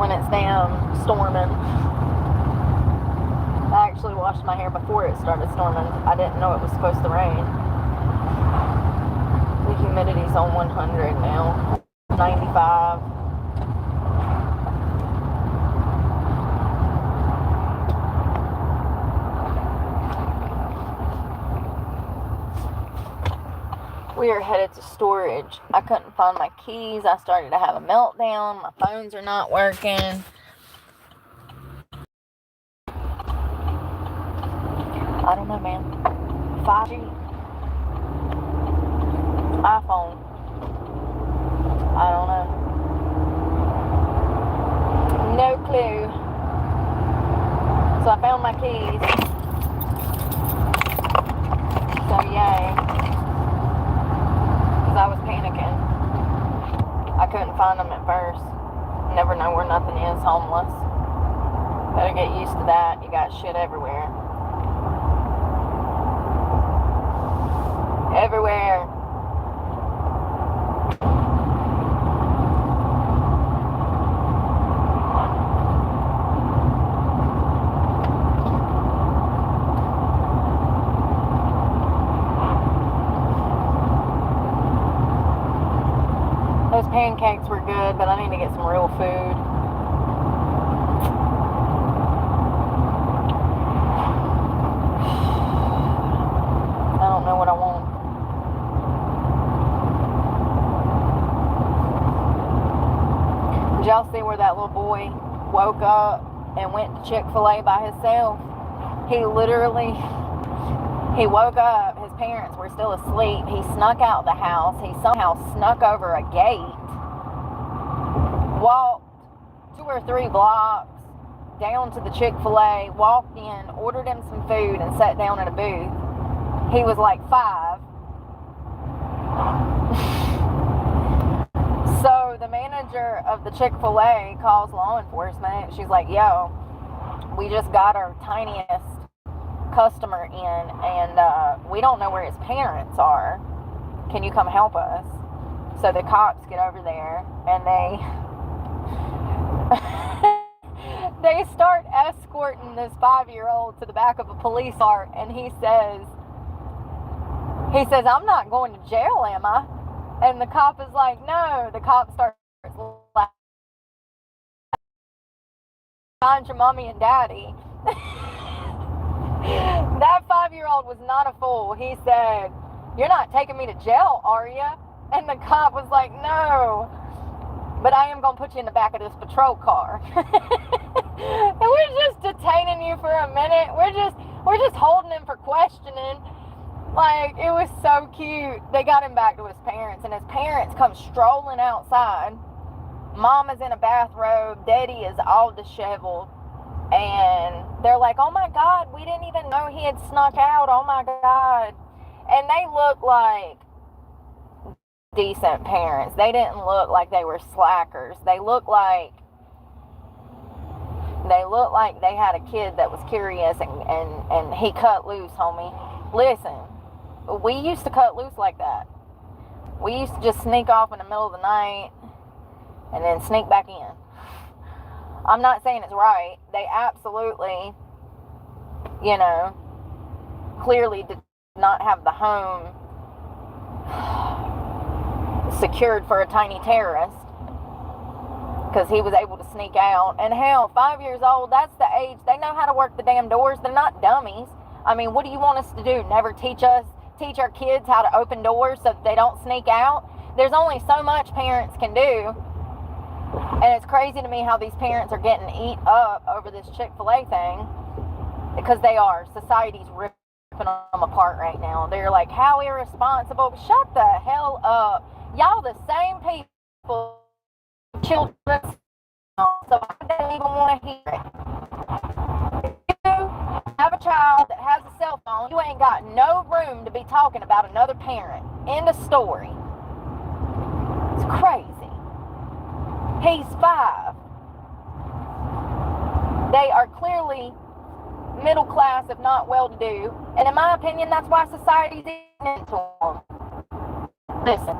when it's damn storming. I actually washed my hair before it started storming. I didn't know it was supposed to rain. The humidity's on 100 now. 95. We are headed to storage. I couldn't find my keys. I started to have a meltdown. My phones are not working. I don't know, man. 5G. iPhone. I don't know. No clue. So I found my keys. So yay. I was panicking. I couldn't find them at first. Never know where nothing is. Homeless. Better get used to that. You got shit everywhere. Everywhere. Those pancakes were good, but I need to get some real food. I don't know what I want. Did y'all see where that little boy woke up and went to Chick-fil-A by himself? He woke up, his parents were still asleep, he snuck out the house, he somehow snuck over a gate, walked 2 or 3 blocks down to the Chick-fil-A, walked in, ordered him some food, and sat down at a booth. He was like 5. So the manager of the Chick-fil-A calls law enforcement. She's like, yo, we just got our tiniest customer in, and we don't know where his parents are. Can you come help us? So the cops get over there, and they start escorting this 5-year-old to the back of a police car, and he says, I'm not going to jail, am I? And the cop is like, no. The cop starts laughing. Find your mommy and daddy. That 5-year-old was not a fool. He said, you're not taking me to jail, are you? And the cop was like, no, but I am going to put you in the back of this patrol car. And we're just detaining you for a minute. We're just holding him for questioning. Like, it was so cute. They got him back to his parents, and his parents come strolling outside. Mom is in a bathrobe. Daddy is all disheveled. And they're like, oh my God, we didn't even know he had snuck out. Oh my God. And they look like decent parents. They didn't look like they were slackers. They looked like they had a kid that was curious and he cut loose, homie. Listen, we used to cut loose like that. We used to just sneak off in the middle of the night and then sneak back in. I'm not saying it's right. They absolutely, clearly did not have the home secured for a tiny terrorist, because he was able to sneak out. And hell, 5 years old, that's the age. They know how to work the damn doors. They're not dummies. I mean, what do you want us to do? Never teach our kids how to open doors so that they don't sneak out? There's only so much parents can do. And it's crazy to me how these parents are getting eat up over this Chick-fil-A thing, because they are. Society's ripping them apart right now. They're like, how irresponsible. Shut the hell up. Y'all the same people, children, so I don't even want to hear it. If you have a child that has a cell phone, you ain't got no room to be talking about another parent. End of story. It's crazy. He's 5. They are clearly middle class, if not well-to-do. And in my opinion, that's why society's eating into them. Listen,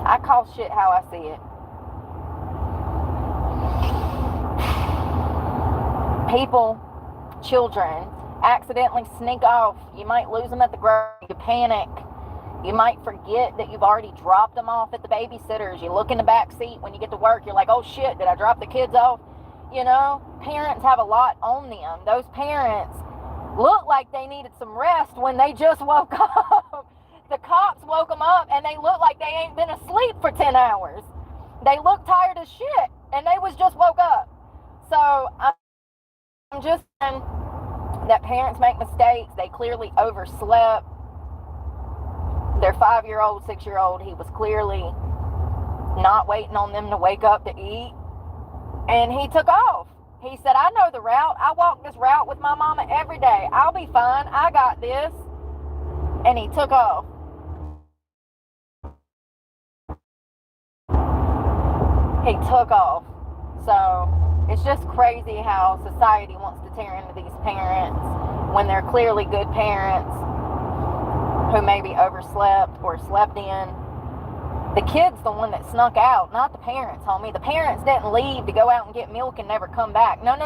I call shit how I see it. people, children, accidentally sneak off. You might lose them at the grocery. You panic. You might forget that you've already dropped them off at the babysitter's. You look in the back seat when you get to work. You're like, oh shit, did I drop the kids off? You know, parents have a lot on them. Those parents look like they needed some rest when they just woke up. The cops woke them up and they look like they ain't been asleep for 10 hours. They look tired as shit and they was just woke up. So I'm just saying that parents make mistakes. They clearly overslept. Their 5-year-old, 6-year-old, he was clearly not waiting on them to wake up to eat. And he took off. He said, I know the route. I walk this route with my mama every day. I'll be fine. I got this. And he took off. He took off. So it's just crazy how society wants to tear into these parents when they're clearly good parents who maybe overslept or slept in. The kid's the one that snuck out, not the parents, homie. The parents didn't leave to go out and get milk and never come back. No.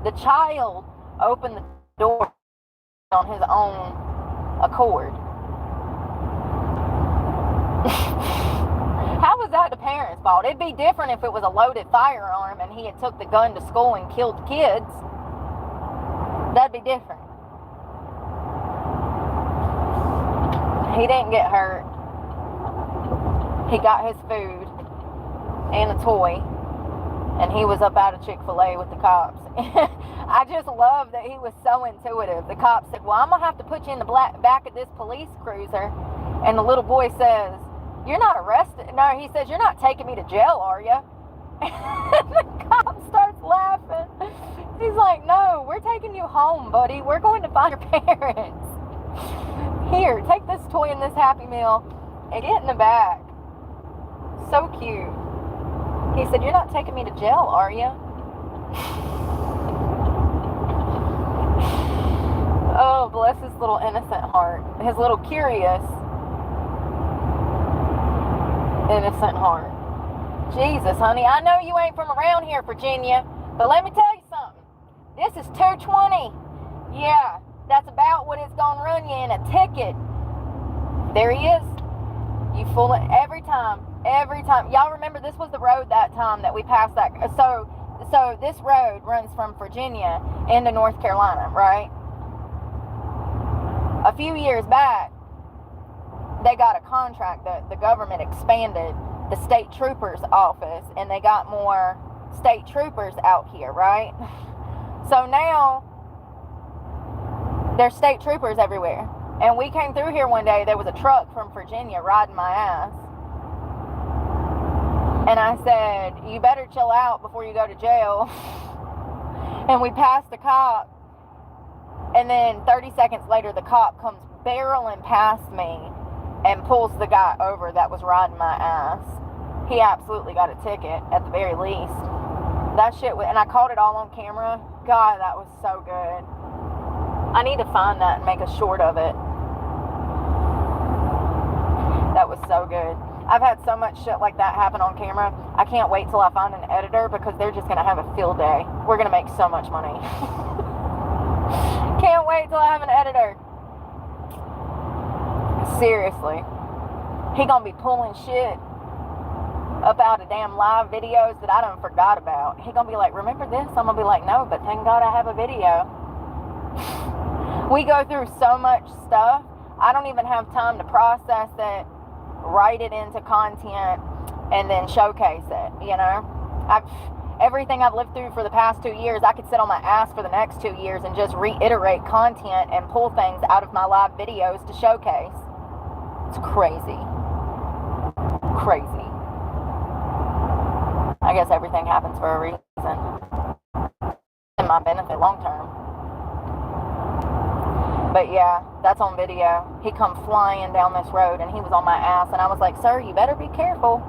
The child opened the door on his own accord. How was that the parents' fault? It'd be different if it was a loaded firearm and he had took the gun to school and killed kids. That'd be different. He didn't get hurt. He got his food and a toy, and he was up out of Chick-fil-A with the cops. I just love that he was so intuitive. The cop said, well, I'm going to have to put you in the back of this police cruiser. And the little boy says, you're not arrested. No, he says, you're not taking me to jail, are you? And the cop starts laughing. He's like, no, we're taking you home, buddy. We're going to find your parents. Here, take this toy and this Happy Meal and get in the back. So cute. He said, you're not taking me to jail, are you? Oh, bless his little innocent heart. His little curious, innocent heart. Jesus, honey, I know you ain't from around here, Virginia, but let me tell you something. This is 220. Yeah, that's about what it's gonna run you in a ticket. There he is. You fool it every time. Every time. Y'all remember this was the road that time that we passed that. So this road runs from Virginia into North Carolina, right? A few years back, they got a contract that the government expanded the state troopers office and they got more state troopers out here, right? So now there's state troopers everywhere. And we came through here one day, there was a truck from Virginia riding my ass. And I said, you better chill out before you go to jail. And we passed the cop. And then 30 seconds later, the cop comes barreling past me and pulls the guy over that was riding my ass. He absolutely got a ticket, at the very least. That shit, and I caught it all on camera. God, that was so good. I need to find that and make a short of it. That was so good. I've had so much shit like that happen on camera. I can't wait till I find an editor because they're just going to have a field day. We're going to make so much money. Can't wait till I have an editor. Seriously. He going to be pulling shit up out of damn live videos that I done forgot about. He going to be like, remember this? I'm going to be like, no, but thank God I have a video. We go through so much stuff. I don't even have time to process it, write it into content, and then showcase it, you know? Everything I've lived through for the past 2 years, I could sit on my ass for the next 2 years and just reiterate content and pull things out of my live videos to showcase. It's crazy. Crazy. I guess everything happens for a reason. In my benefit long term. But yeah, that's on video. He come flying down this road and he was on my ass and I was like, sir, you better be careful.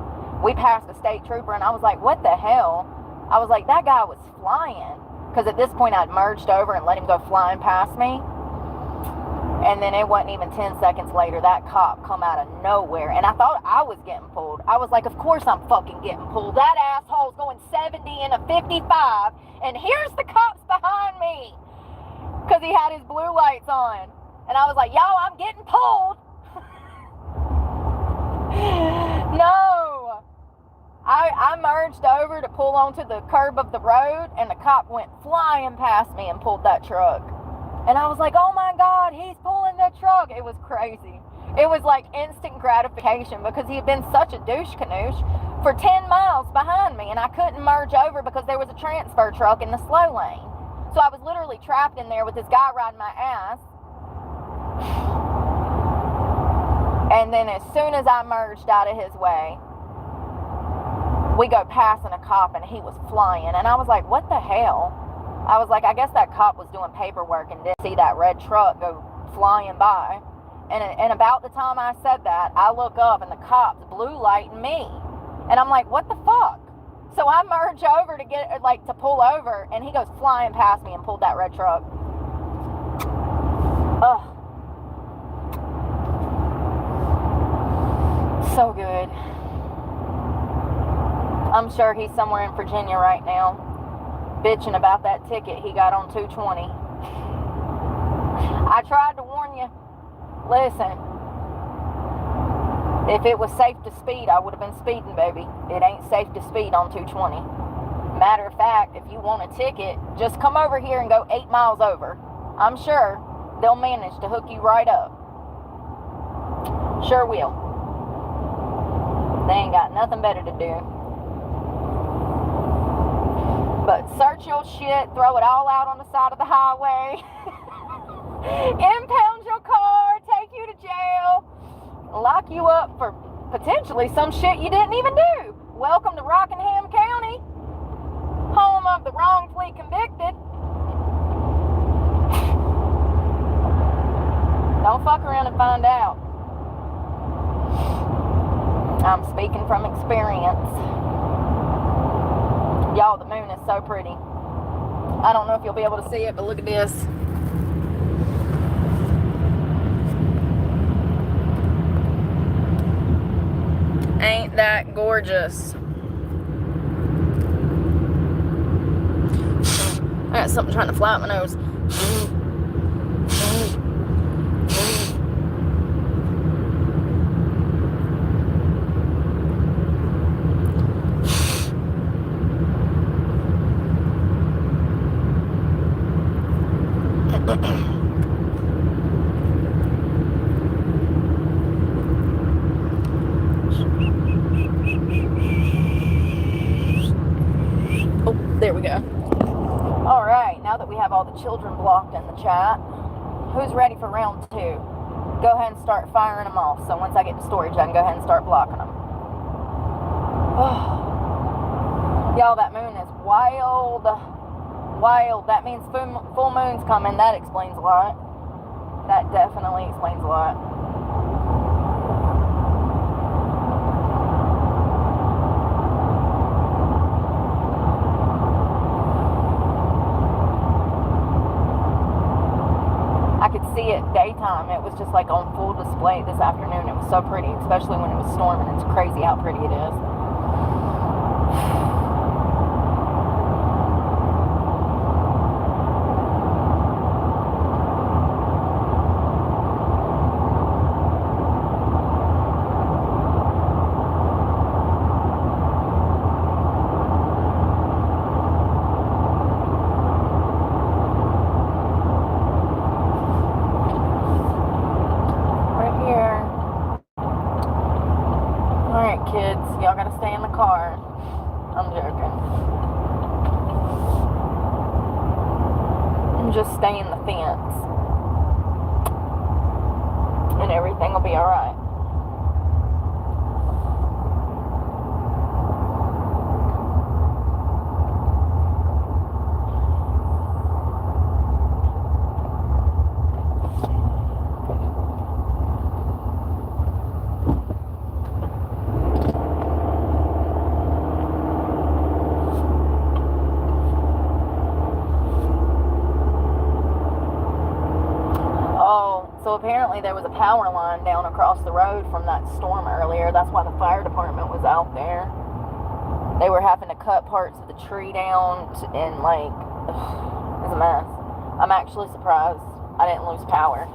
We passed a state trooper and I was like, what the hell? I was like, that guy was flying. Because at this point I'd merged over and let him go flying past me. And then it wasn't even 10 seconds later, that cop come out of nowhere. And I thought I was getting pulled. I was like, of course I'm fucking getting pulled. That asshole's going 70 in a 55. And here's the cops behind me. Because he had his blue lights on. And I was like, yo, I'm getting pulled. No. I merged over to pull onto the curb of the road. And the cop went flying past me and pulled that truck. And I was like, oh my God, he's pulling the truck. It was crazy. It was like instant gratification because he had been such a douche canoosh for 10 miles behind me. And I couldn't merge over because there was a transfer truck in the slow lane. So I was literally trapped in there with this guy riding my ass. And then as soon as I merged out of his way, we go passing a cop and he was flying. And I was like, what the hell? I was like, I guess that cop was doing paperwork and didn't see that red truck go flying by. And about the time I said that, I look up and the cop's blue lighting me. And I'm like, what the fuck? So I merge over to get, like, to pull over, and he goes flying past me and pulled that red truck. Ugh. So good. I'm sure he's somewhere in Virginia right now, bitching about that ticket he got on 220. I tried to warn you. Listen, if it was safe to speed, I would have been speeding, baby. It ain't safe to speed on 220. Matter of fact, if you want a ticket, just come over here and go 8 miles over. I'm sure they'll manage to hook you right up. Sure will. They ain't got nothing better to do. But search your shit, throw it all out on the side of the highway, impound your car, take you to jail, lock you up for potentially some shit you didn't even do. Welcome to Rockingham County, home of the wrongfully convicted. Don't fuck around and find out. I'm speaking from experience. Y'all, the moon is so pretty. I don't know if you'll be able to see it, but look at this. Ain't that gorgeous? I got something trying to fly up my nose. Oh, there we go. All right, now that we have all the children blocked in the chat, who's ready for round 2? Go ahead and start firing them off. So once I get to storage, I can go ahead and start blocking them. Y'all, that moon is wild. Wild. That means full moon's coming. That explains a lot. That definitely explains a lot. I could see it daytime. It was just like on full display this afternoon. It was so pretty, especially when it was storming. It's crazy how pretty it is. Y'all gotta stay in the car. I'm joking. And just stay in the fence. And everything will be alright. So Well, apparently there was a power line down across the road from that storm earlier. That's why the fire department was out there. They were having to cut parts of the tree down and, like, it's a mess. I'm actually surprised I didn't lose power.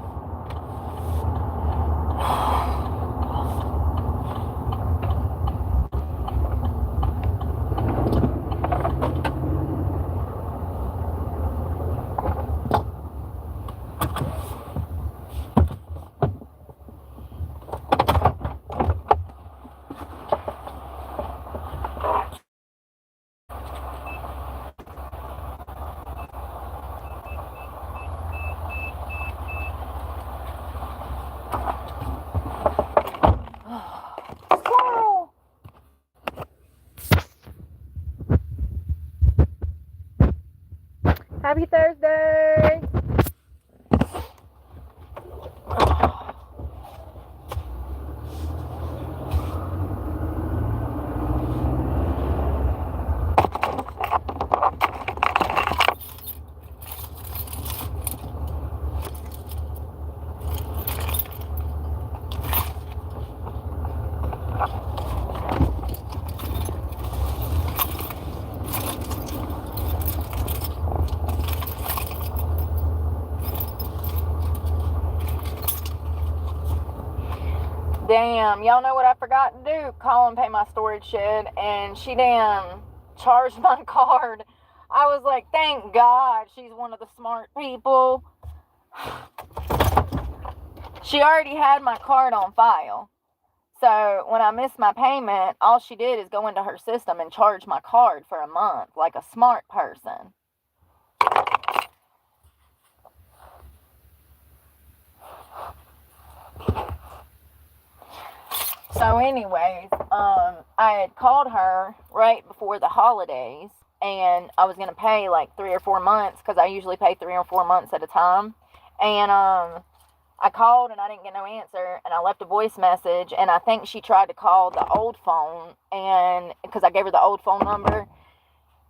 Squirrel! Happy Thursday! Damn, y'all know what I forgot to do? Call and pay my storage shed, and she damn charged my card. I was like, thank God she's one of the smart people. She already had my card on file. So when I missed my payment, all she did is go into her system and charge my card for a month, like a smart person. So anyways, I had called her right before the holidays, and I was going to pay like 3 or 4 months, because I usually pay 3 or 4 months at a time. And I called and I didn't get no answer, and I left a voice message, and I think she tried to call the old phone, and because I gave her the old phone number,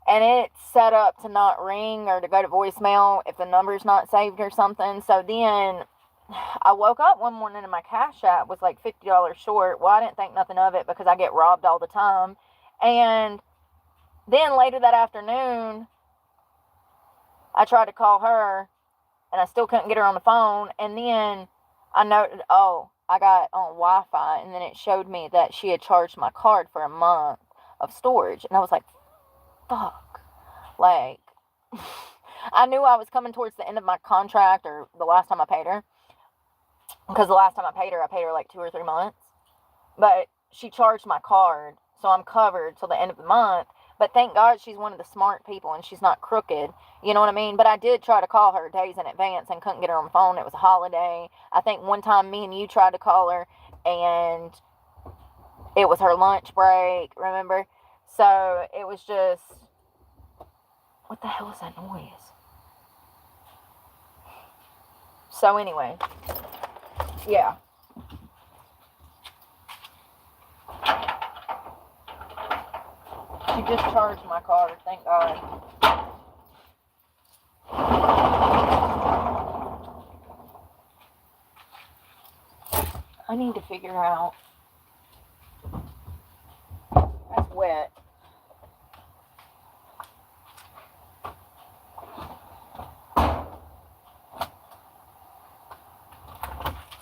and it's set up to not ring or to go to voicemail if the number's not saved or something. So then I woke up one morning and my Cash App was like $50 short. Well, I didn't think nothing of it because I get robbed all the time. And then later that afternoon, I tried to call her and I still couldn't get her on the phone. And then I noted, oh, I got on Wi-Fi, and then it showed me that she had charged my card for a month of storage. And I was like, fuck. Like, I knew I was coming towards the end of my contract, or the last time I paid her. Because the last time I paid her like 2 or 3 months. But she charged my card, so I'm covered till the end of the month. But thank God she's one of the smart people and she's not crooked. You know what I mean? But I did try to call her days in advance and couldn't get her on the phone. It was a holiday. I think one time me and you tried to call her and it was her lunch break, remember? So it was just... What the hell is that noise? So anyway... Yeah. She just charged my card, thank God. I need to figure out. That's wet.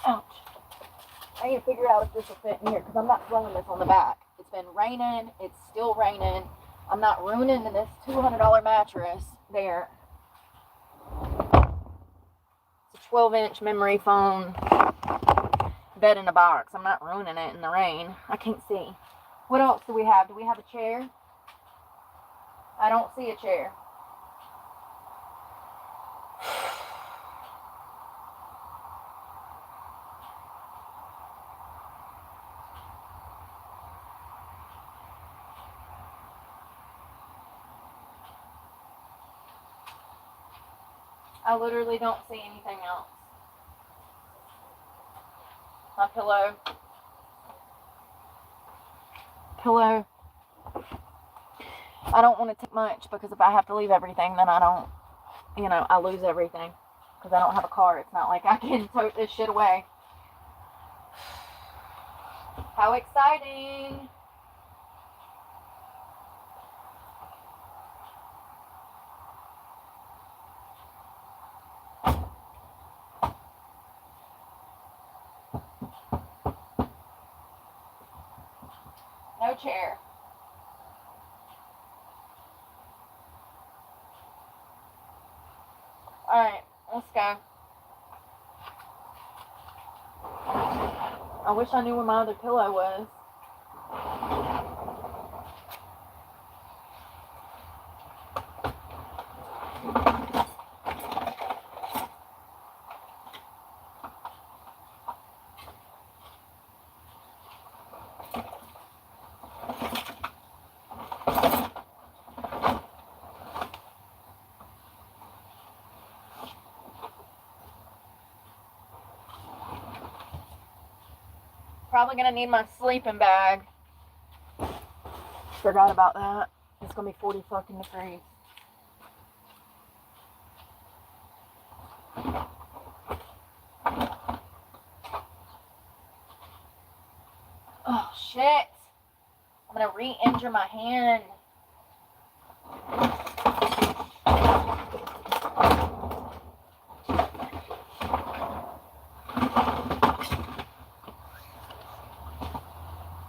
Ouch. I need to figure out if this will fit in here, because I'm not throwing this on the back. It's been raining. It's still raining. I'm not ruining this $200 mattress there. It's a 12-inch memory foam bed in a box. I'm not ruining it in the rain. I can't see. What else do we have? Do we have a chair? I don't see a chair. I literally don't see anything else. My pillow. I don't want to take much, because if I have to leave everything, then I don't, I lose everything. Because I don't have a car. It's not like I can tote this shit away. How exciting! No chair. Alright, let's go. I wish I knew where my other pillow was. Probably gonna need my sleeping bag. Forgot about that. It's gonna be 40 fucking degrees. Oh shit. I'm gonna re-injure my hand.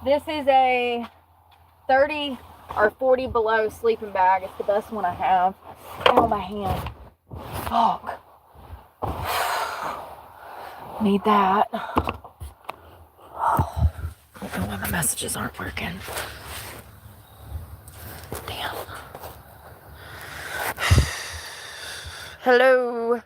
This is a 30 or 40 below sleeping bag. It's the best one I have. Oh, my hand. Fuck. Need that. I don't know why my messages aren't working. Damn. Hello.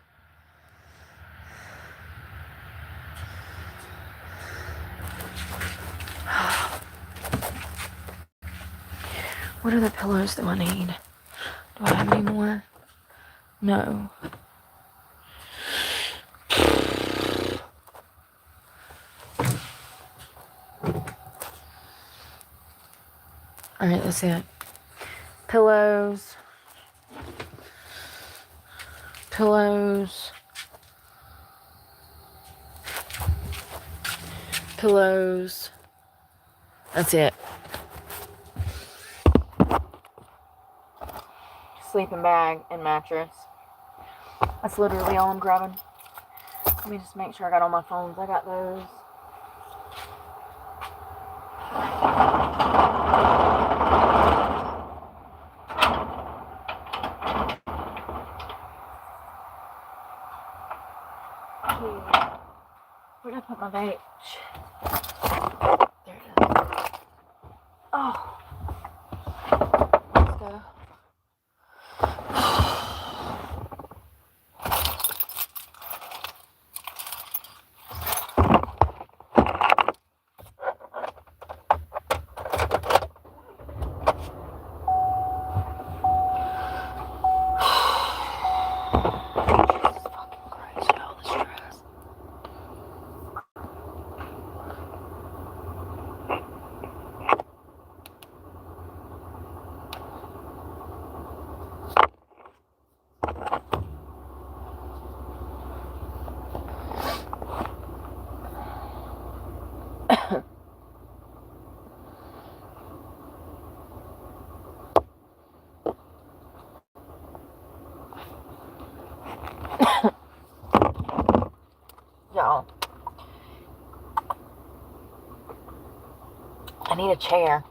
What other pillows do I need? Do I have any more? No. Alright, that's it. Pillows. Pillows. Pillows. That's it. Sleeping bag and mattress. That's literally all I'm grabbing. Let me just make sure I got all my phones. I got those. Where did I put my vape? There it is. Oh. Let's go. Y'all, I need a chair.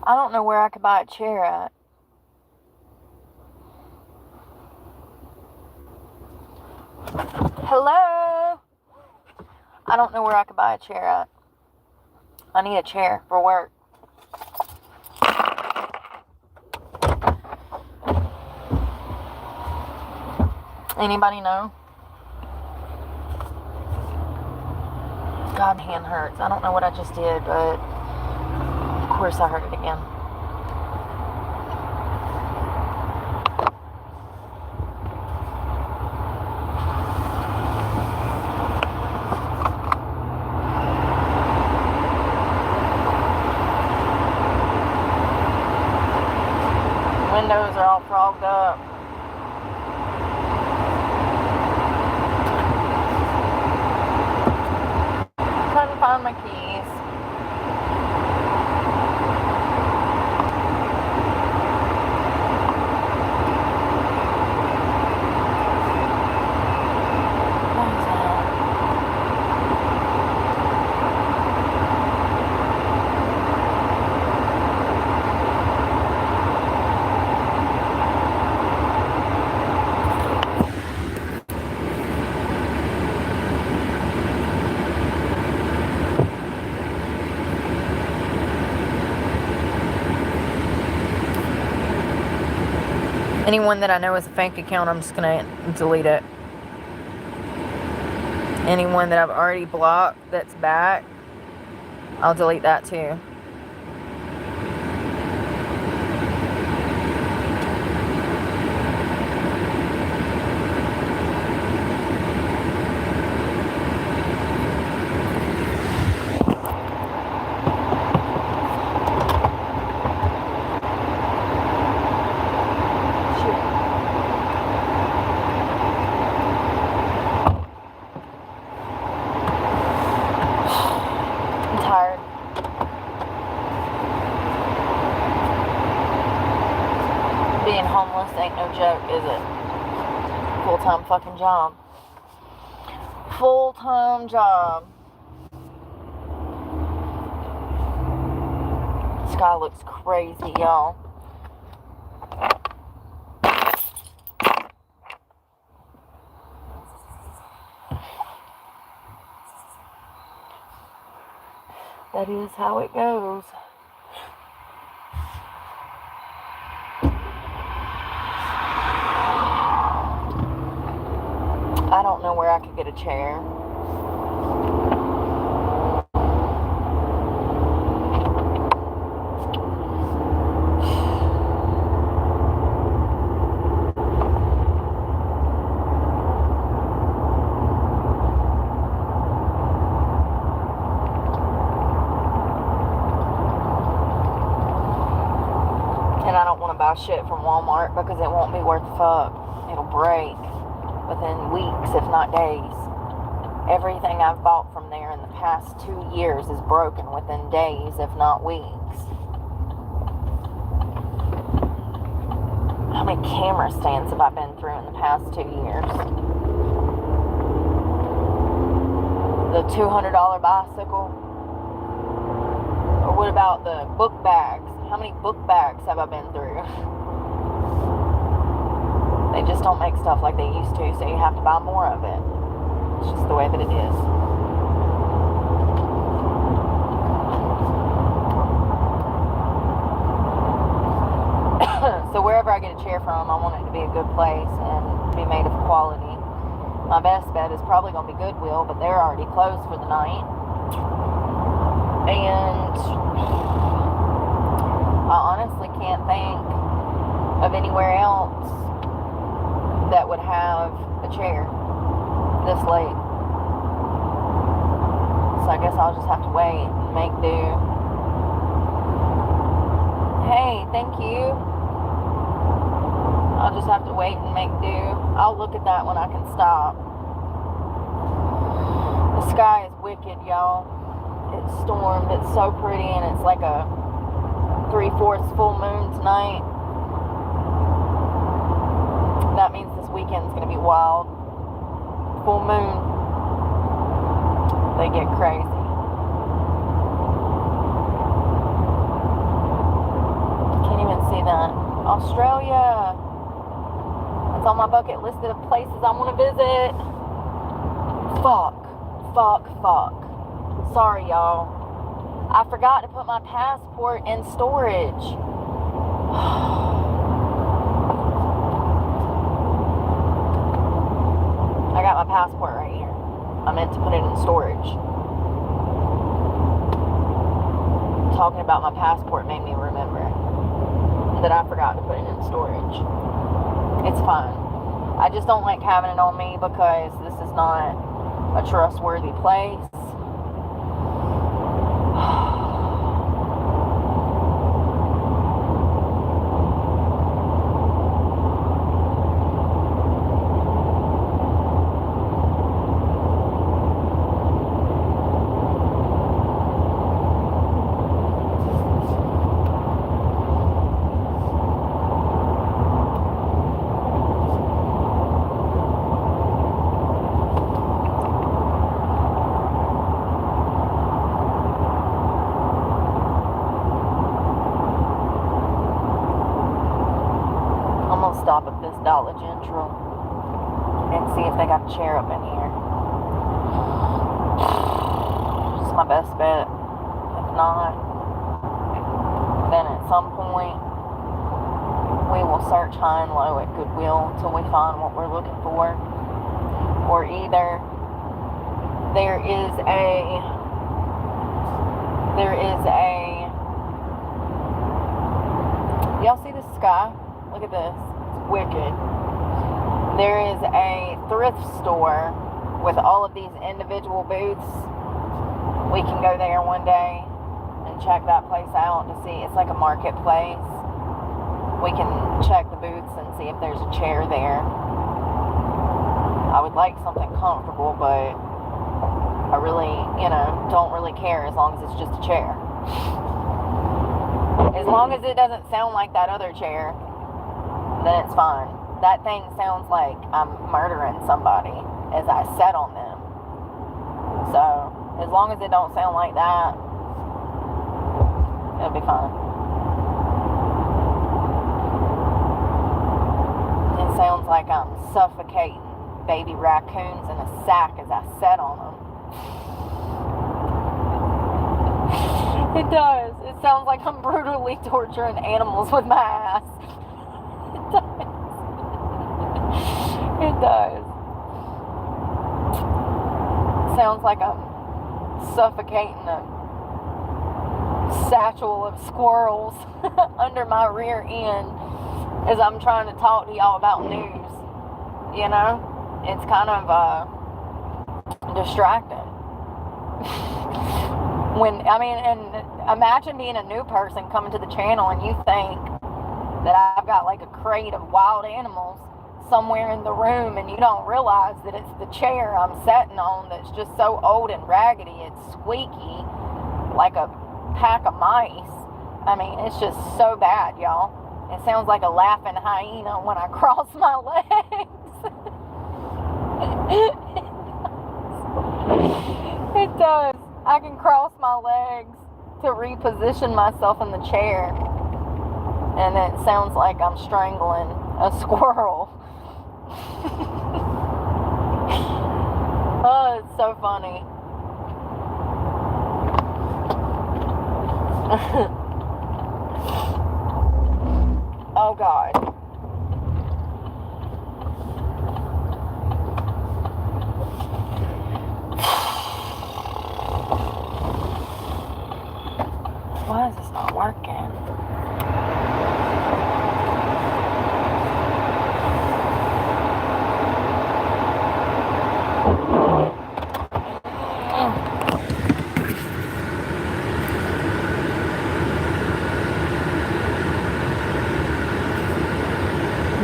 I don't know where I could buy a chair at. Hello? I don't know where I could buy a chair at. I need a chair for work. Anybody know? God, my hand hurts. I don't know what I just did, but of course I hurt it again. Windows are all fogged up. Couldn't find my keys. Anyone that I know is a fake account, I'm just going to delete it. Anyone that I've already blocked that's back, I'll delete that too. Being homeless ain't no joke, is it? Full-time fucking job. Full-time job. The sky looks crazy, y'all. That is how it goes. I don't know where I could get a chair. And I don't want to buy shit from Walmart because it won't be worth the fuck. It'll break within weeks, if not days. Everything I've bought from there in the past 2 years is broken within days, if not weeks. How many camera stands have I been through in the past 2 years? The $200 bicycle? Or what about the book bags? How many book bags have I been through? They just don't make stuff like they used to, so you have to buy more of it. It's just the way that it is. So wherever I get a chair from, I want it to be a good place and be made of quality. My best bet is probably going to be Goodwill, but they're already closed for the night. And I honestly can't think of anywhere else that would have a chair this late. So I guess I'll just have to wait and make do. Hey, thank you. I'll just have to wait and make do. I'll look at that when I can stop. The sky is wicked, y'all. It's stormed. It's so pretty, and it's like a 3/4 full moon tonight. That means this weekend's going to be wild. Full moon. They get crazy. Australia. It's on my bucket list of places I want to visit. Fuck. Sorry, y'all. I forgot to put my passport in storage. I got my passport right here. I meant to put it in storage. Talking about my passport made me remember that I forgot to put it in storage. It's fine. I just don't like having it on me because this is not a trustworthy place. Stop at this Dollar General and see if they got a chair up in here. It's my best bet. If not, then at some point we will search high and low at Goodwill until we find what we're looking for. Or either there is a y'all see the sky? Look at this. Wicked. There is a thrift store with all of these individual booths. We can go there one day and check that place out to see. It's like a marketplace. We can check the booths and see if there's a chair there. I would like something comfortable, but I really, don't really care as long as it's just a chair. As long as it doesn't sound like that other chair, then it's fine. That thing sounds like I'm murdering somebody as I sit on them. So, as long as it don't sound like that, it'll be fine. It sounds like I'm suffocating baby raccoons in a sack as I sit on them. It does. It sounds like I'm brutally torturing animals with my ass. It does. Sounds like I'm suffocating a satchel of squirrels under my rear end as I'm trying to talk to y'all about news. It's kind of distracting. And imagine being a new person coming to the channel and you think that I've got like a crate of wild animals somewhere in the room, and you don't realize that it's the chair I'm sitting on that's just so old and raggedy, it's squeaky like a pack of mice. It's just so bad, y'all. It sounds like a laughing hyena when I cross my legs. It does. I can cross my legs to reposition myself in the chair, and it sounds like I'm strangling a squirrel. Oh, it's so funny. Oh, God. Why is this not working?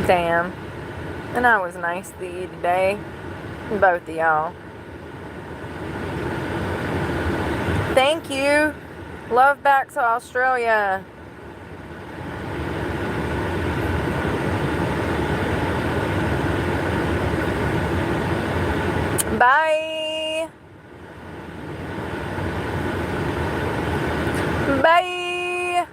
Damn. And I was nice to you today. Both of y'all. Thank you. Love back to Australia. Bye. Bye.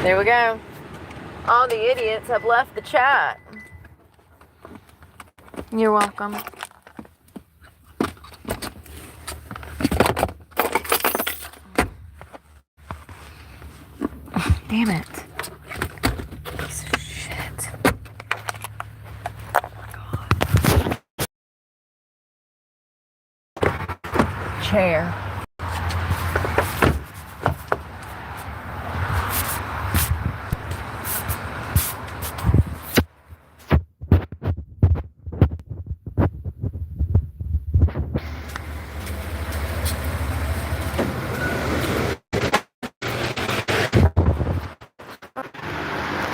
There we go. All the idiots have left the chat. You're welcome. Damn it. Piece of shit. Oh my God. Chair.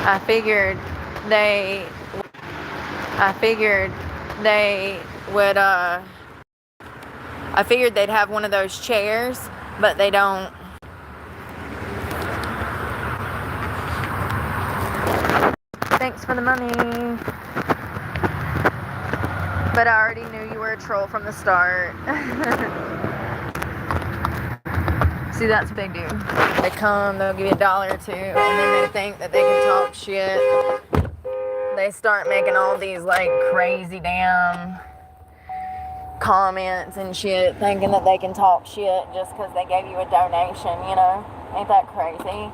I figured they'd have one of those chairs, but they don't. Thanks for the money. But I already knew you were a troll from the start. See, that's what they do. They come, they'll give you $1 or $2, and then they think that they can talk shit. They start making all these, like, crazy damn comments and shit, thinking that they can talk shit just because they gave you a donation, you know? Ain't that crazy?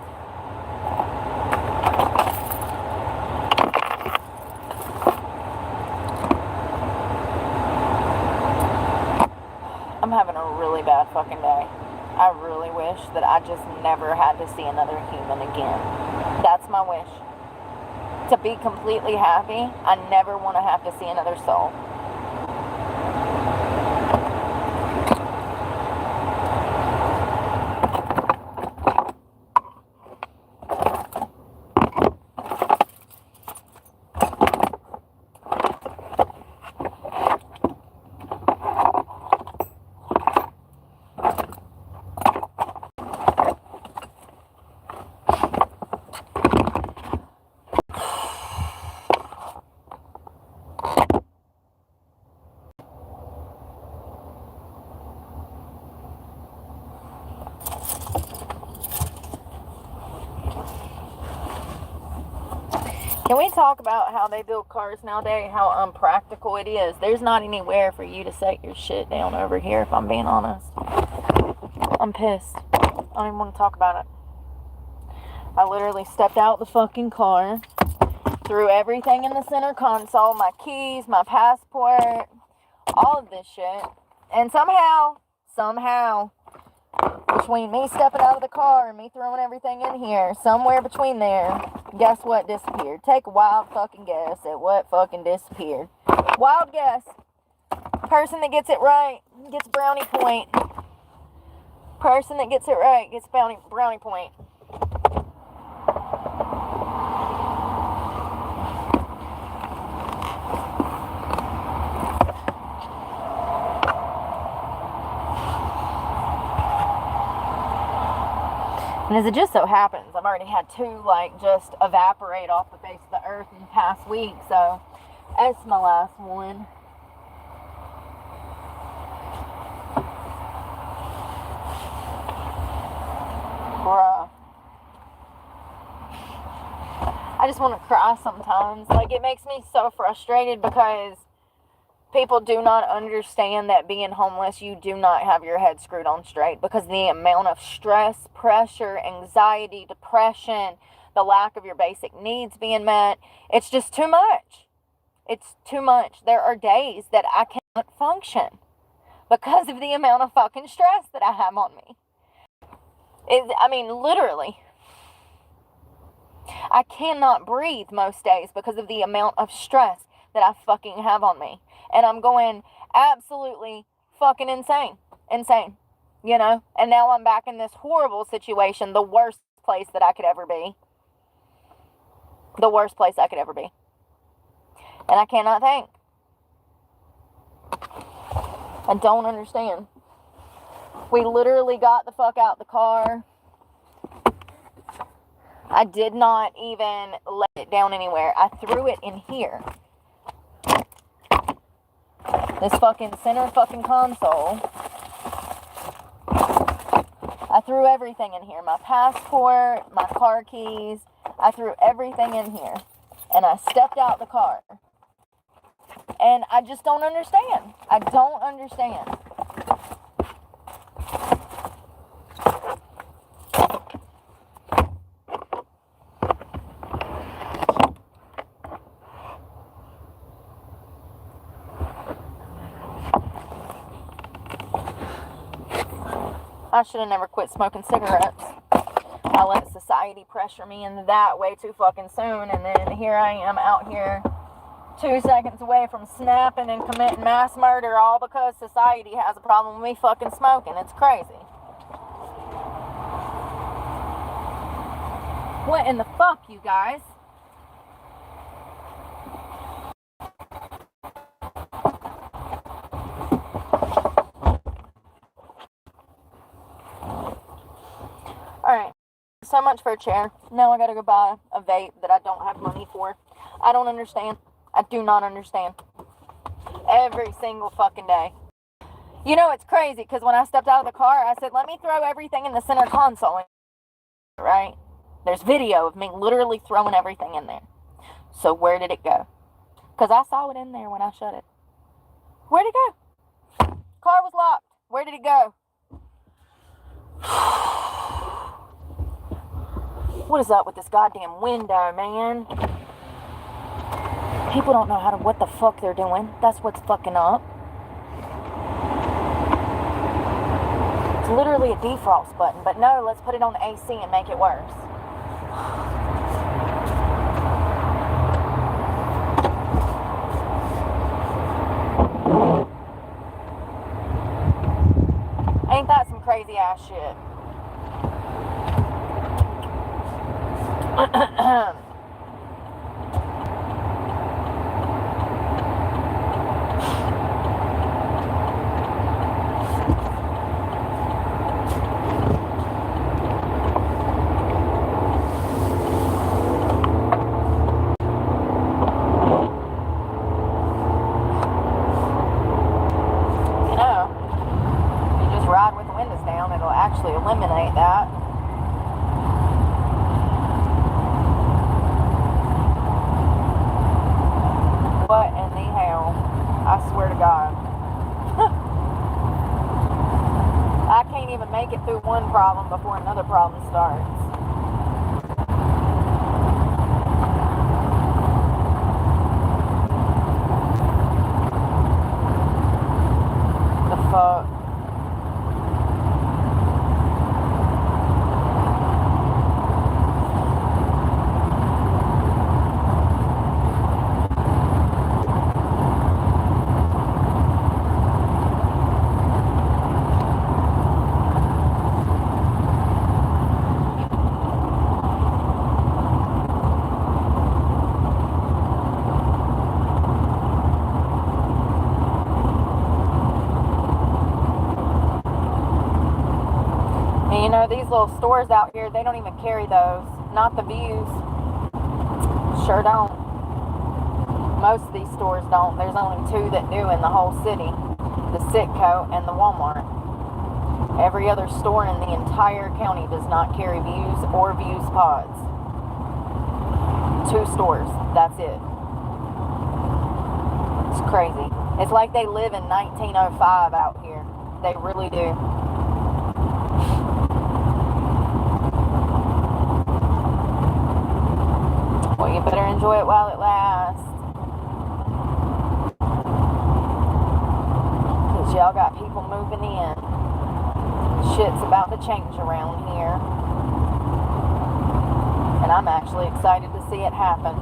I'm having a really bad fucking day. I really wish that I just never had to see another human again. That's my wish. To be completely happy, I never want to have to see another soul. Can we talk about how they build cars nowadays, how unpractical it is? There's not anywhere for you to set your shit down over here, if I'm being honest. I'm pissed. I don't even want to talk about it. I literally stepped out the fucking car, threw everything in the center console, my keys, my passport, all of this shit. And somehow, between me stepping out of the car and me throwing everything in here, somewhere between there, guess what disappeared? Take a wild fucking guess at what fucking disappeared. Wild guess. Person that gets it right gets brownie point. Person that gets it right gets brownie point. And as it just so happens, I've already had 2, like, just evaporate off the face of the earth in the past week, so that's my last one. Bruh. I just want to cry sometimes. Like, it makes me so frustrated because people do not understand that being homeless, you do not have your head screwed on straight, because the amount of stress, pressure, anxiety, depression, the lack of your basic needs being met, it's just too much. It's too much. There are days that I cannot function because of the amount of fucking stress that I have on me. Literally. I cannot breathe most days because of the amount of stress that I fucking have on me. And I'm going absolutely fucking insane. You know? And now I'm back in this horrible situation, the worst place that I could ever be. The worst place I could ever be. And I cannot think. I don't understand. We literally got the fuck out the car. I did not even let it down anywhere. I threw it in here. This fucking center fucking console. I threw everything in here. My passport, my car keys, I threw everything in here. And I stepped out the car. And I just don't understand. I don't understand. I should have never quit smoking cigarettes. I let society pressure me into that way too fucking soon, and then here I am out here 2 seconds away from snapping and committing mass murder, all because society has a problem with me fucking smoking. It's crazy. What in the fuck, you guys? Alright, so much for a chair. Now I gotta go buy a vape that I don't have money for. I don't understand. I do not understand. Every single fucking day. You know, it's crazy, because when I stepped out of the car, I said, let me throw everything in the center console. Right? There's video of me literally throwing everything in there. So where did it go? Because I saw it in there when I shut it. Where'd it go? Car was locked. Where did it go? What is up with this goddamn window, man? People don't know what the fuck they're doing. That's what's fucking up. It's literally a defrost button, but no, let's put it on the AC and make it worse. Ain't that some crazy ass shit? Ride with the windows down, it'll actually eliminate that. What in the hell? I swear to God. I can't even make it through one problem before another problem starts. The fuck? You know, these little stores out here, they don't even carry those. Not the Views. Sure don't. Most of these stores don't. There's only 2 that do in the whole city. The Citco and the Walmart. Every other store in the entire county does not carry Views or Views pods. 2 stores. That's it. It's crazy. It's like they live in 1905 out here. They really do. Well, you better enjoy it while it lasts. Because y'all got people moving in. Shit's about to change around here. And I'm actually excited to see it happen.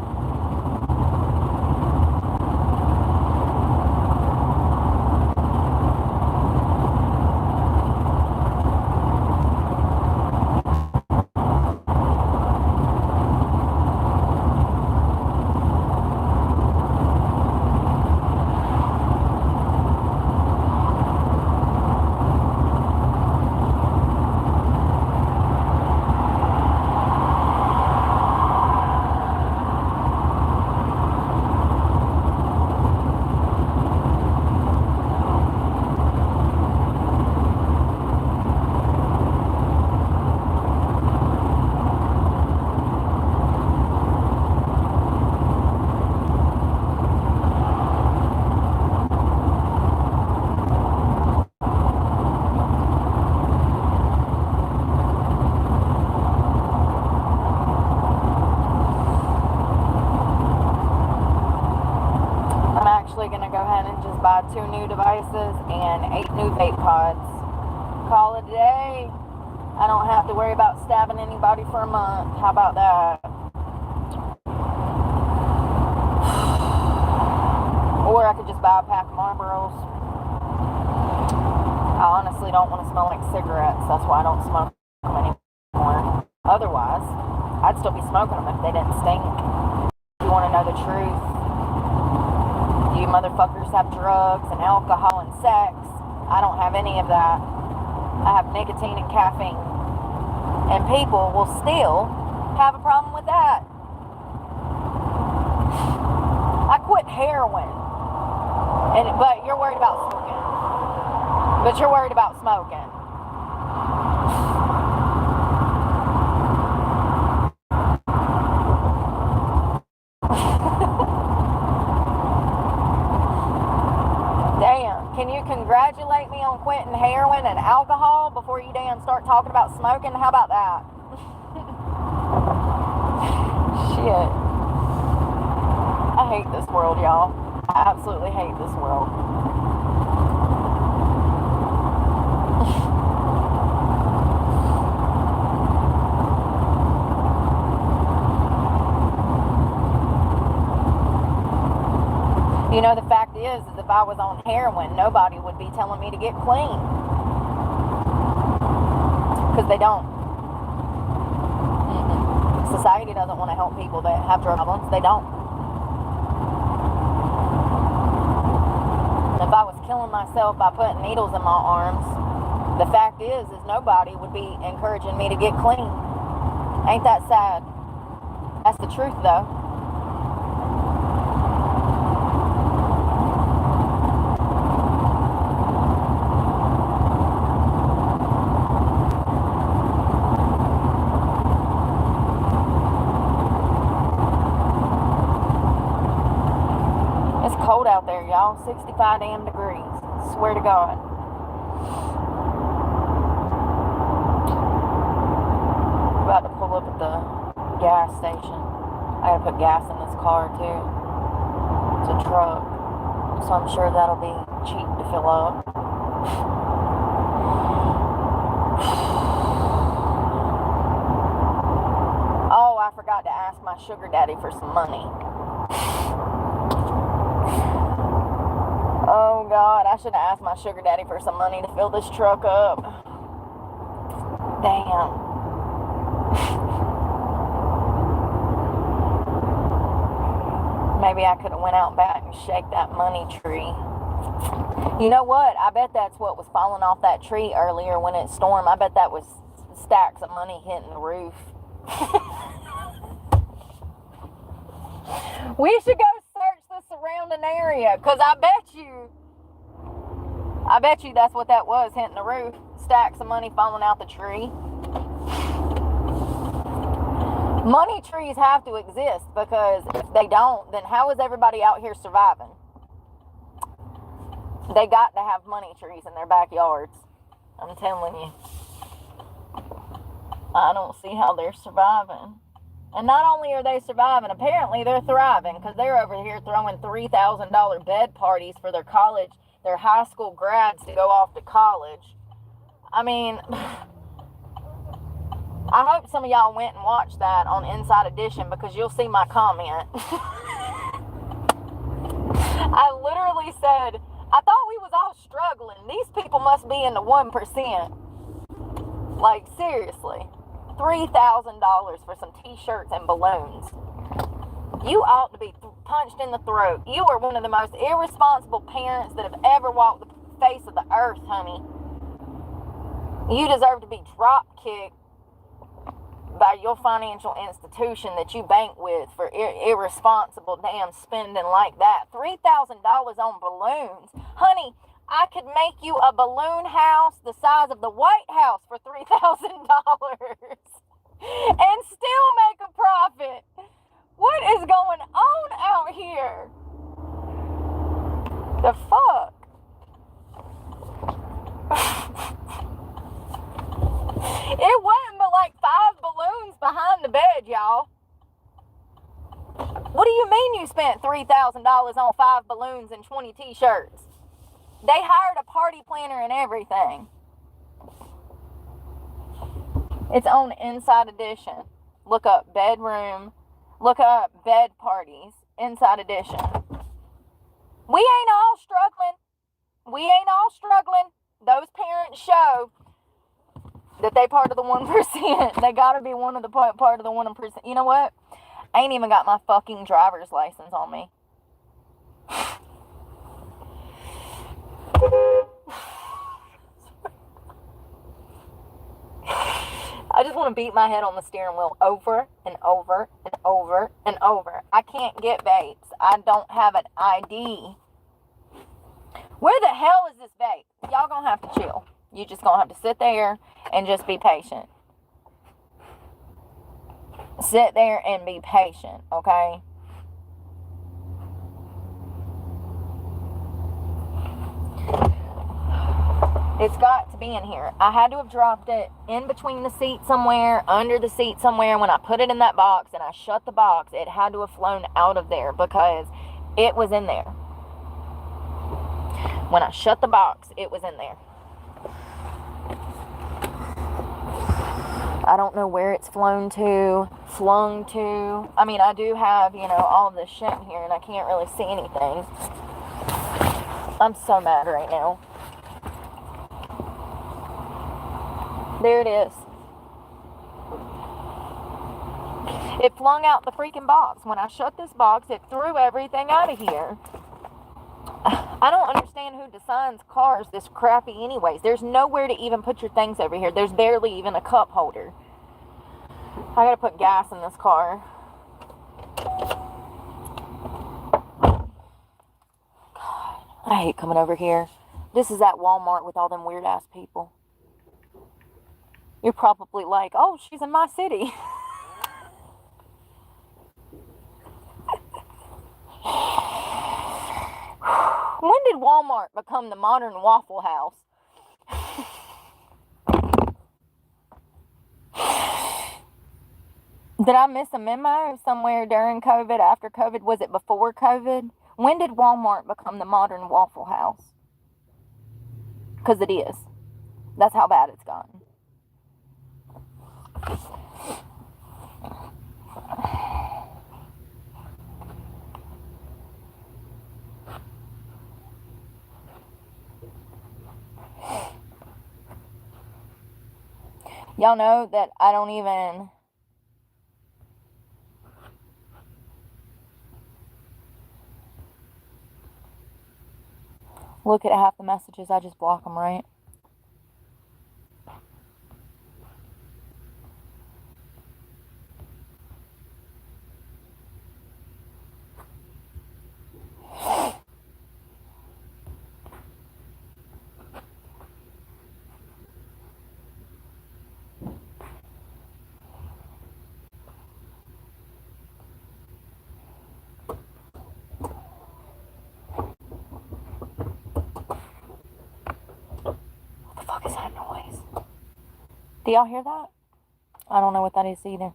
buy 2 new devices and 8 new vape pods. Call it a day. I don't have to worry about stabbing anybody for a month. How about that? Or I could just buy a pack of Marlboros. I honestly don't want to smell like cigarettes. That's why I don't smoke them anymore. Otherwise, I'd still be smoking them if they didn't stink. If you want to know the truth, you motherfuckers have drugs and alcohol and sex. I don't have any of that. I have nicotine and caffeine. And people will still have a problem with that. I quit heroin. But you're worried about smoking. But you're worried about smoking. Damn, can you congratulate me on quitting heroin and alcohol before you damn start talking about smoking? How about that? Shit. I hate this world, y'all. I absolutely hate this world. You know, the fact is if I was on heroin, nobody would be telling me to get clean. Because they don't. Society doesn't want to help people that have drug problems. They don't. If I was killing myself by putting needles in my arms, the fact is nobody would be encouraging me to get clean. Ain't that sad? That's the truth, though. Cold out there, y'all. 65 damn degrees. Swear to God. About to pull up at the gas station. I gotta put gas in this car too. It's a truck. So I'm sure that'll be cheap to fill up. Oh, I forgot to ask my sugar daddy for some money. Oh God, I should have asked my sugar daddy for some money to fill this truck up. Damn. Maybe I could have went out back and shake that money tree. You know what? I bet that's what was falling off that tree earlier when it stormed. I bet that was stacks of money hitting the roof. We should go search the surrounding area, because I bet you that's what that was, hitting the roof. Stacks of money falling out the tree. Money trees have to exist, because if they don't, then how is everybody out here surviving? They got to have money trees in their backyards. I'm telling you. I don't see how they're surviving. And not only are they surviving, apparently they're thriving, because they're over here throwing $3,000 bed parties for their high school grads to go off to college. I mean, I hope some of y'all went and watched that on Inside Edition, because you'll see my comment. I literally said, I thought we was all struggling. These people must be in the 1%. Like, seriously. $3,000 for some t-shirts and balloons. You ought to be punched in the throat. You are one of the most irresponsible parents that have ever walked the face of the earth, honey. You deserve to be drop kicked by your financial institution that you bank with for irresponsible damn spending like that. $3,000 on balloons. Honey, I could make you a balloon house the size of the White House for $3,000 and still make a profit. What is going on out here? The fuck? It wasn't but like 5 balloons behind the bed, y'all. What do you mean you spent $3,000 on 5 balloons and 20 t-shirts? They hired a party planner and everything. It's on Inside Edition. Look up bedroom. Look up bed parties. Inside Edition. We ain't all struggling. We ain't all struggling. Those parents show that they part of the 1%. They gotta be one of the part of the 1%. You know what? I ain't even got my fucking driver's license on me. I just want to beat my head on the steering wheel over and over and over and over. I can't get vapes. I don't have an ID. Where the hell is this vape? Y'all gonna have to chill. You just gonna have to sit there and just be patient. Sit there and be patient, okay? It's got to be in here. I had to have dropped it in between the seat somewhere, under the seat somewhere. When I put it in that box and I shut the box, it had to have flown out of there because it was in there. When I shut the box, it was in there. I don't know where it's flung to. I mean, I do have, all of this shit in here and I can't really see anything. I'm so mad right now. There it is. It flung out the freaking box. When I shut this box, it threw everything out of here. I don't understand who designs cars this crappy anyways. There's nowhere to even put your things over here. There's barely even a cup holder. I gotta put gas in this car. God, I hate coming over here. This is at Walmart with all them weird ass people. You're probably like, oh, she's in my city. When did Walmart become the modern Waffle House? Did I miss a memo somewhere during COVID, after COVID? Was it before COVID? When did Walmart become the modern Waffle House? Because it is. That's how bad it's gotten. Y'all know that I don't even look at half the messages. I just block them, right? What the fuck is that noise? Do y'all hear that? I don't know what that is either.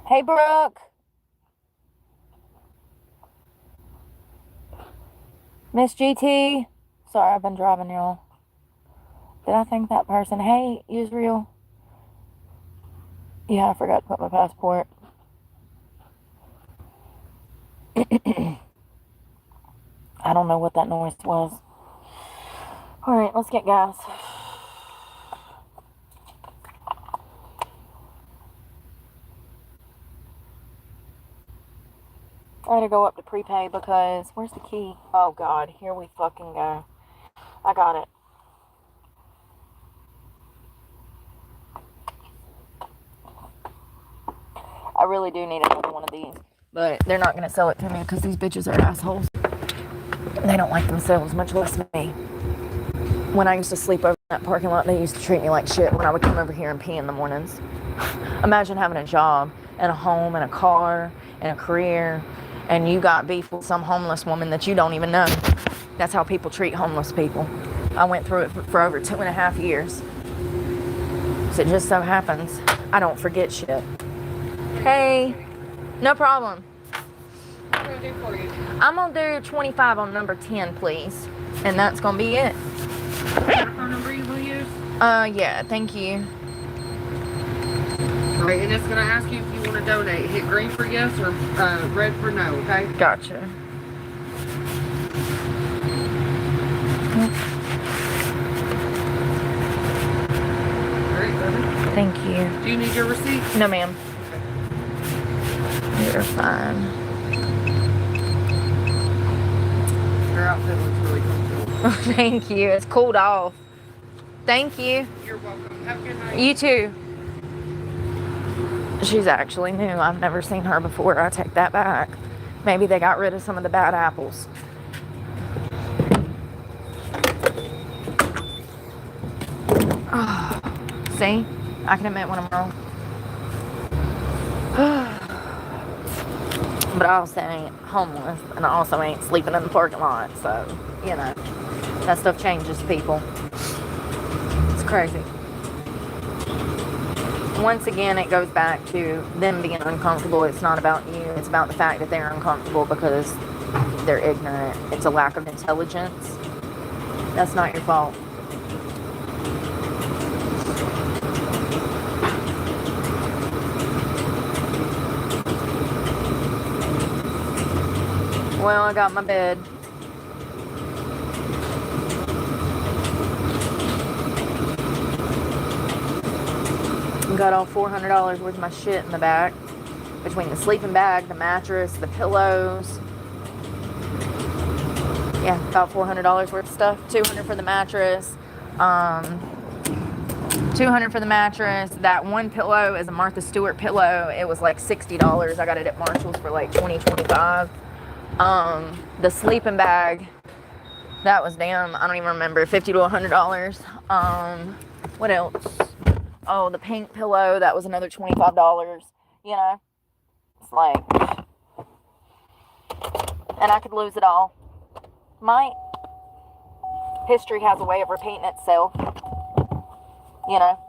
Hey, Brooke. Miss GT. Sorry, I've been driving, y'all. Did I think that person? Hey, Israel. Yeah, I forgot to put my passport. I don't know what that noise was. Alright, let's get gas. I had to go up to prepay because, where's the key? Oh God, here we fucking go. I got it. I really do need another one of these. But they're not going to sell it to me because these bitches are assholes. They don't like themselves, much less me. When I used to sleep over in that parking lot, they used to treat me like shit when I would come over here and pee in the mornings. Imagine having a job and a home and a car and a career, and you got beef with some homeless woman that you don't even know. That's how people treat homeless people. I went through it for over 2.5 years. So it just so happens I don't forget shit. Hey, no problem. What can I do for you? I'm going to do 25 on number 10, please. And that's going to be it. Phone number you will use? Yeah, thank you. Right, and it's going to ask you if you want to donate. Hit green for yes or red for no, okay? Gotcha. All right, baby. Thank you. Do you need your receipt? No, ma'am. Okay. You're fine. Your outfit looks really comfortable. Thank you. It's cooled off. Thank you. You're welcome. Have a good night. You too. She's actually new. I've never seen her before. I take that back. Maybe they got rid of some of the bad apples. Oh, see? I can admit when I'm wrong. But I also ain't homeless, and I also ain't sleeping in the parking lot. So, you know, that stuff changes people. It's crazy. Once again, it goes back to them being uncomfortable. It's not about you. It's about the fact that they're uncomfortable because they're ignorant. It's a lack of intelligence. That's not your fault. Well, I got my bed. Got all $400 worth of my shit in the back. Between the sleeping bag, the mattress, the pillows. Yeah, about $400 worth of stuff. $200 for the mattress. $200 for the mattress. That one pillow is a Martha Stewart pillow. It was like $60. I got it at Marshall's for like $20, $25. The sleeping bag, that was damn, I don't even remember, $50 to $100. What else? Oh, the pink pillow, that was another $25. You know, it's like, and I could lose it all. Might. History has a way of repeating itself. You know.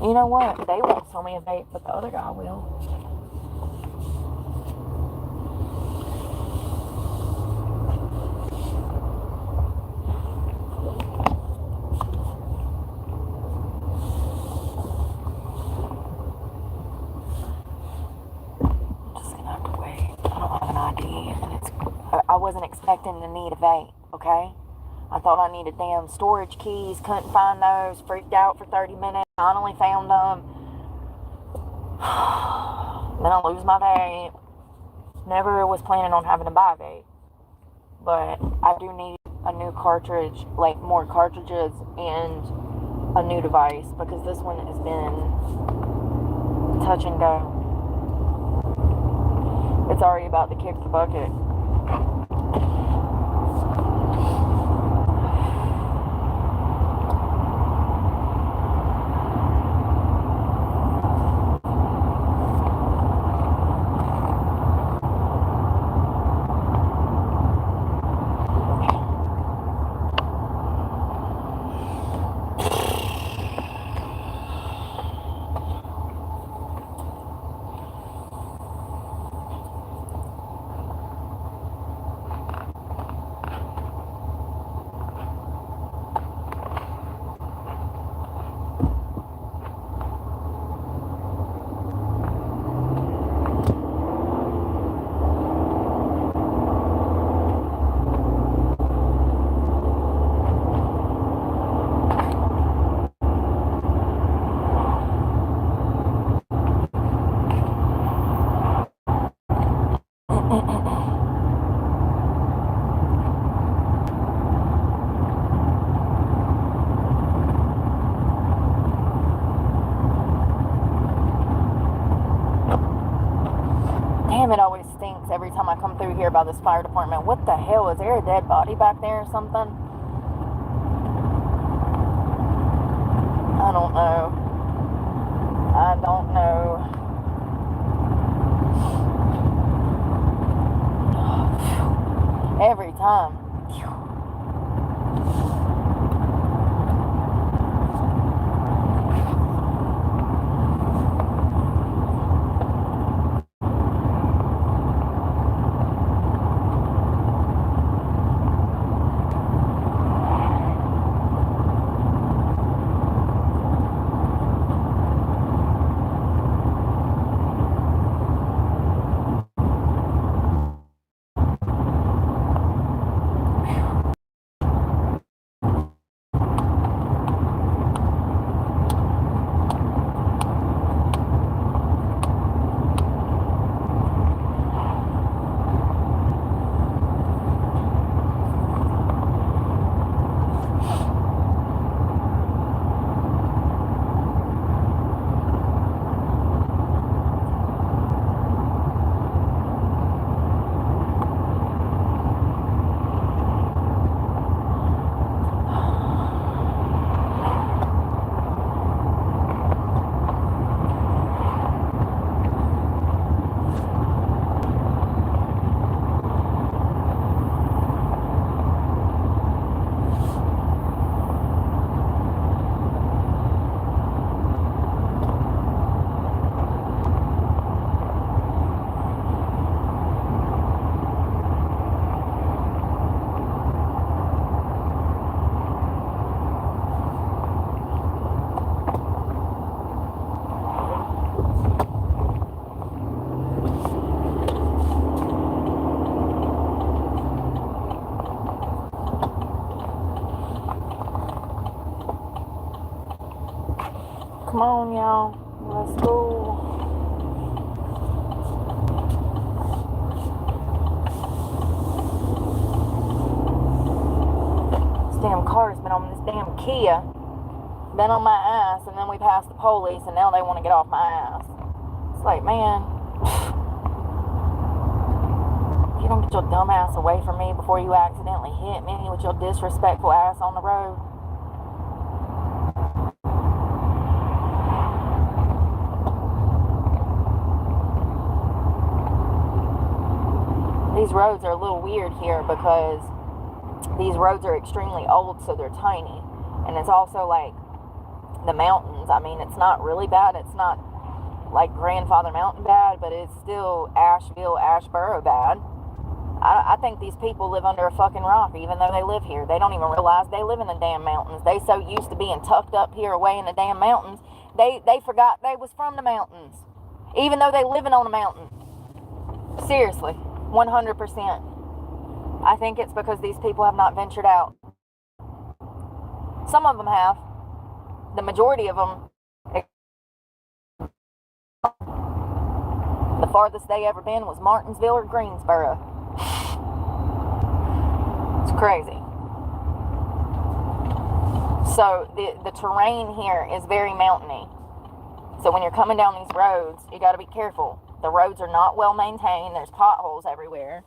You know what? They won't sell me a vape, but the other guy will. I'm just gonna have to wait. I don't have an ID, and I wasn't expecting to need a vape, okay? I thought I needed damn storage keys, couldn't find those, freaked out for 30 minutes, finally found them. Then I lose my vape. Never was planning on having to buy a vape. But I do need a new cartridge, like more cartridges and a new device, because this one has been touch and go. It's already about to kick the bucket. Damn, it always stinks every time I come through here by this fire department. What the hell? Is there a dead body back there or something? I don't know. I don't know. Every time. Come on, y'all. Let's go. This damn car's been on this damn Kia. Been on my ass, and then we passed the police, and now they want to get off my ass. It's like, man, if you don't get your dumb ass away from me before you accidentally hit me with your disrespectful ass on the road. These roads are a little weird here because these roads are extremely old, so they're tiny. And it's also like the mountains. I mean, it's not really bad. It's not like Grandfather Mountain bad, but it's still Asheville, Asheboro bad. I think these people live under a fucking rock, even though they live here. They don't even realize they live in the damn mountains. They so used to being tucked up here away in the damn mountains, they forgot they was from the mountains, even though they living on a mountain. Seriously, 100%. I think it's because these people have not ventured out. Some of them have. The majority of them, the farthest they ever been was Martinsville or Greensboro. It's crazy. So the terrain here is very mountainy. So when you're coming down these roads, you got to be careful. The roads are not well maintained. There's potholes everywhere.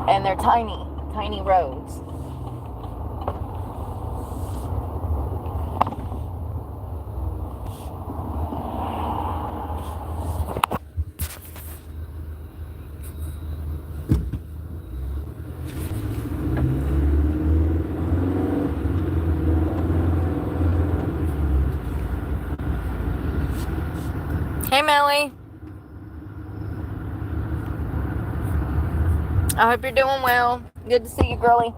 And they're tiny, tiny roads. Hey, Melly. I hope you're doing well. Good to see you, girlie.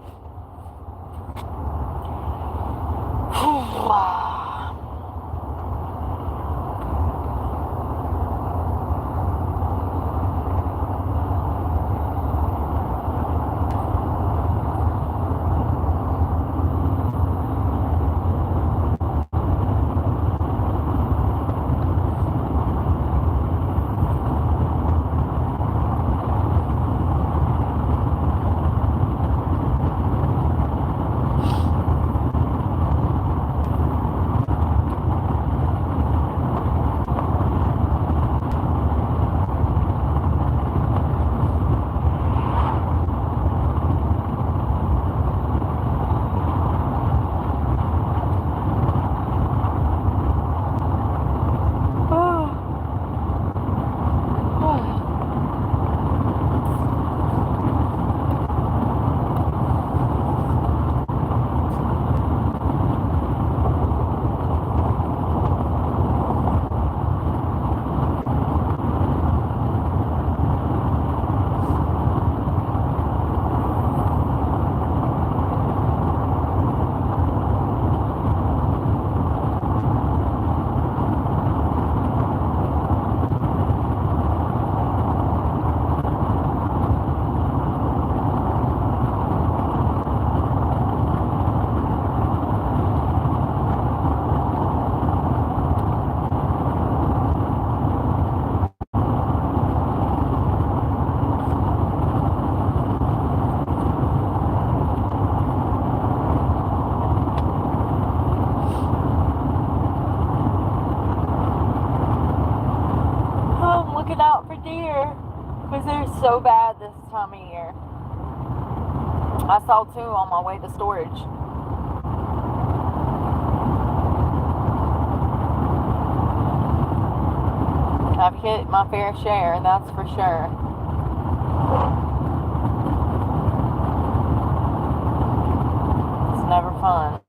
looking out for deer because they're so bad this time of year. I saw 2 on my way to storage. I've hit my fair share, that's for sure. It's never fun.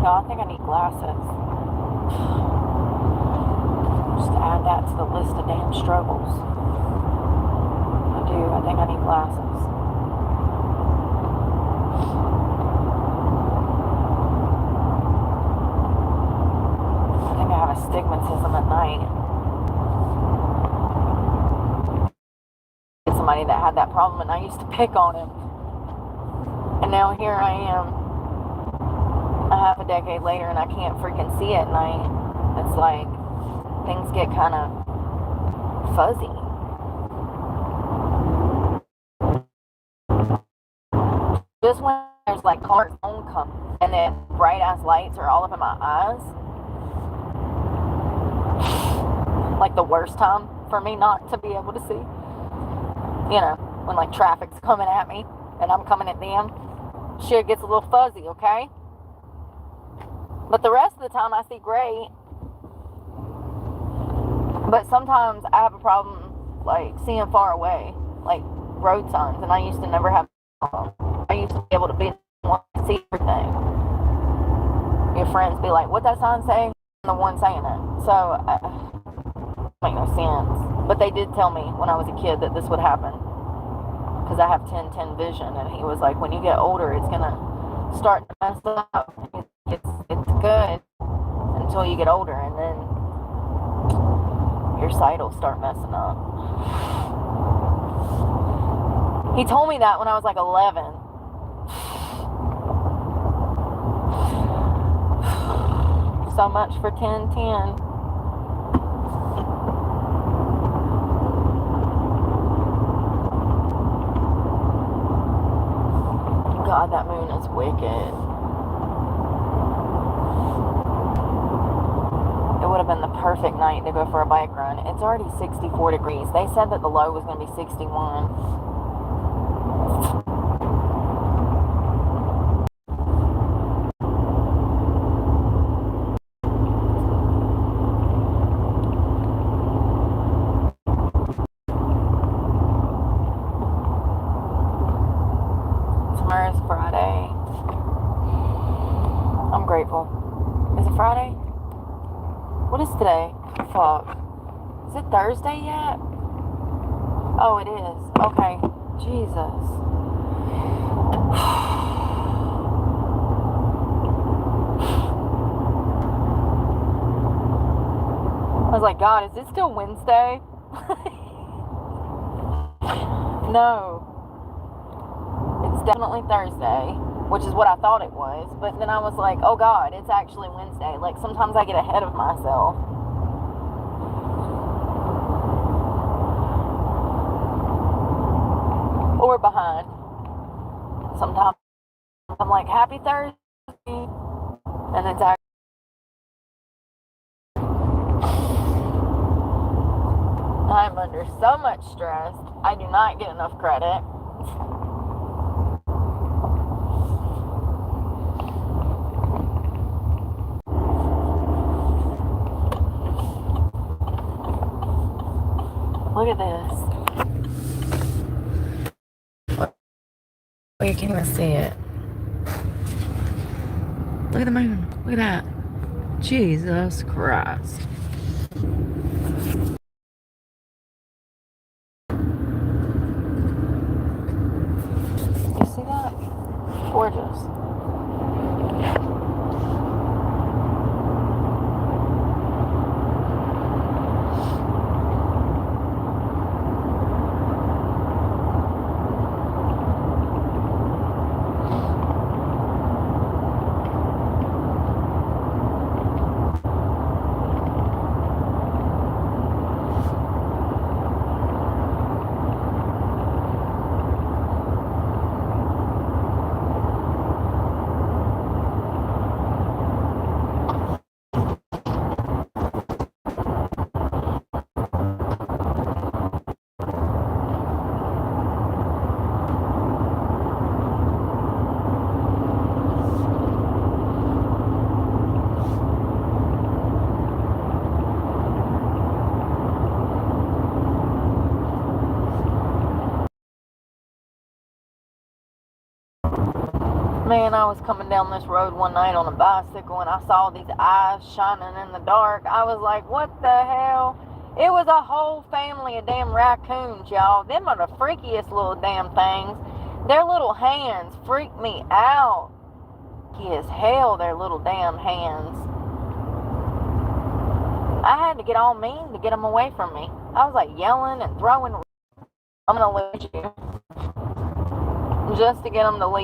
I think I need glasses. Just add that to the list of damn struggles. I do. I think I need glasses. I think I have astigmatism at night. Somebody that had that problem and I used to pick on him. And now here I am. A half a decade later and I can't freaking see at night. It's like things get kind of fuzzy. Just when there's like cars oncoming and then bright ass lights are all up in my eyes, like the worst time for me not to be able to see. You know, when like traffic's coming at me and I'm coming at them, shit gets a little fuzzy, okay? But the rest of the time I see great. But sometimes I have a problem like seeing far away, like road signs, and I used to never have a problem. I used to be able to be able to see everything. Your friends be like, "What that sign say?" I'm the one saying it. So make no sense. But they did tell me when I was a kid that this would happen because I have 10/10 vision, and he was like, "When you get older, it's gonna start to mess up. It's good until you get older, and then your sight will start messing up." He told me that when I was like 11. So much for 10/10. God, that moon is wicked. It would have been the perfect night to go for a bike run. It's already 64 degrees. They said that the low was going to be 61. Tomorrow's Friday. I'm grateful. Is it Friday? What is today? Fuck. Is it Thursday yet? Oh, it is. Okay. Jesus. I was like, God, is it still Wednesday? No. It's definitely Thursday, which is what I thought it was. But then I was like, oh God, it's actually Wednesday. Like, sometimes I get ahead of myself. Or behind. Sometimes I'm like, happy Thursday. And it's actually I'm under so much stress. I do not get enough credit. Look at this. Where can I see it? Look at the moon. Look at that. Jesus Christ. You see that? Gorgeous. Man, I was coming down this road one night on a bicycle and I saw these eyes shining in the dark. I was like, what the hell? It was a whole family of damn raccoons, y'all. Them are the freakiest little damn things. Their little hands freak me out. Freaky as hell, their little damn hands. I had to get all mean to get them away from me. I was like yelling and throwing. I'm gonna lose you. Just to get them to leave.